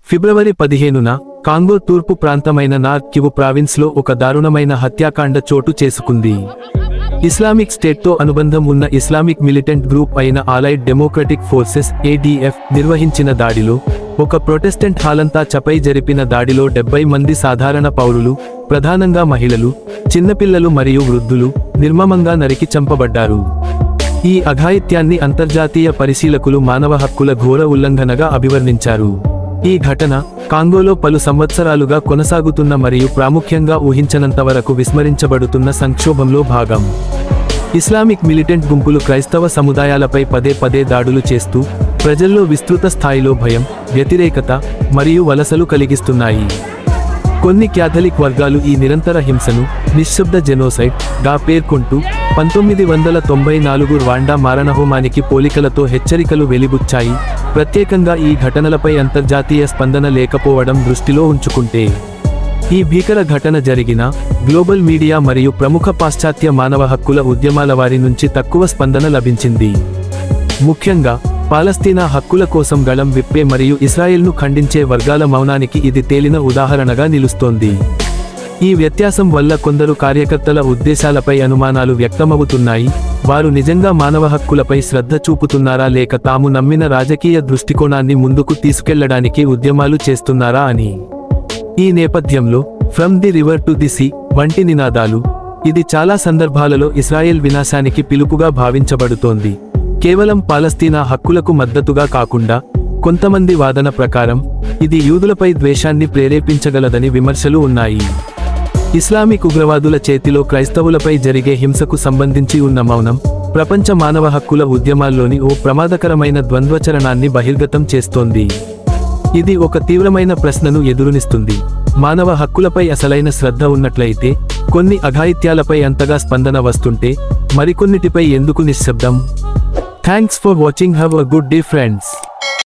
ఫిబ్రవరి 15న Congo తూర్పు ప్రాంతమైన north Kivu ప్రావిన్స్లో ఒక దారుణమైన హత్యాకాండ చోటు చేసుకుంది. ఇస్లామిక్ స్టేట్తో అనుబంధం ఉన్న ఇస్లామిక్ మిలిటెంట్ గ్రూప్ అయిన ఆలైడ్ డెమోక్రటిక్ ఫోర్సెస్ ADF నిర్వహించిన దాడిలో ఒక ప్రొటెస్టెంట్ హాలంతా చపై జరిపిన దాడిలో 70 మంది సాధారణ పౌరులు, ప్రధానంగా మహిళలు, చిన్నపిల్లలు మరియు వృద్ధులు నిర్మమంగా నరికి చంపబడ్డారు. ఈ అఘాయిత్యాన్ని అంతర్జాతీయ పరిశీలకులు మానవ హక్కుల ఘోర ఉల్లంఘనగా అభివర్ణించారు. ఈ ఘటన కాంగోలో పలు సంవత్సరాలుగా కొనసాగుతున్న మరియు ప్రాముఖ్యంగా ఊహించనంతవరకు విస్మరించబడుతున్న సంక్షోభంలో భాగం. ఇస్లామిక్ మిలిటెంట్ గుంపులు క్రైస్తవ సముదాయాలపై పదే పదే దాడులు చేస్తూ ప్రజల్లో విస్తృత స్థాయిలో భయం, వ్యతిరేకత మరియు వలసలు కలిగిస్తున్నాయి. కొన్ని క్యాథలిక్ వర్గాలు ఈ నిరంతర హింసను నిశ్శబ్ద జెనోసైడ్ గా పేర్కొంటూ 1994 ర్వాండా మారణహోమానికి పోలికలతో హెచ్చరికలు వెలిబుచ్చాయి. ప్రత్యేకంగా ఈ ఘటనలపై అంతర్జాతీయ స్పందన లేకపోవడం దృష్టిలో ఉంచుకుంటే. ఈ భీకర ఘటన జరిగిన గ్లోబల్ మీడియా మరియు ప్రముఖ పాశ్చాత్య మానవ హక్కుల ఉద్యమాల వారి నుంచి తక్కువ స్పందన లభించింది. ముఖ్యంగా పాలస్తీనా హక్కుల కోసం గళం విప్పే మరియు ఇస్రాయెల్ను ఖండించే వర్గాల మౌనానికి ఇది తేలిన ఉదాహరణగా నిలుస్తోంది. ఈ వ్యత్యాసం వల్ల కొందరు కార్యకర్తల ఉద్దేశాలపై అనుమానాలు వ్యక్తమవుతున్నాయి. వారు నిజంగా మానవ హక్కులపై శ్రద్ధ చూపుతున్నారా లేక తాము నమ్మిన రాజకీయ దృష్టికోణాన్ని ముందుకు తీసుకెళ్లడానికి ఉద్యమాలు చేస్తున్నారా అని. ఈ నేపథ్యంలో from the river to the sea వంటి నినాదాలు ఇది చాలా సందర్భాలలో ఇస్రాయెల్ వినాశానికి పిలుపుగా భావించబడుతోంది. కేవలం పాలస్తీనా హక్కులకు మద్దతుగా కాకుండా కొంతమంది వాదన ప్రకారం ఇది యూదులపై ద్వేషాన్ని ప్రేరేపించగలదని విమర్శలు ఉన్నాయి. ఇస్లామిక్ ఉగ్రవాదుల చేతిలో క్రైస్తవులపై జరిగే హింసకు సంబంధించి ఉన్న మౌనం ప్రపంచ మానవ హక్కుల ఉద్యమాల్లోని ఓ ప్రమాదకరమైన ద్వంద్వచరణాన్ని బహిర్గతం చేస్తోంది. ఇది ఒక తీవ్రమైన ప్రశ్నను ఎదురునిస్తుంది. మానవ హక్కులపై అసలైన శ్రద్ధ ఉన్నట్లయితే కొన్ని అఘాయిత్యాలపై అంతగా స్పందన వస్తుంటే మరికొన్నిటిపై ఎందుకు నిశ్శబ్దం? Thanks for watching. Have a good day friends.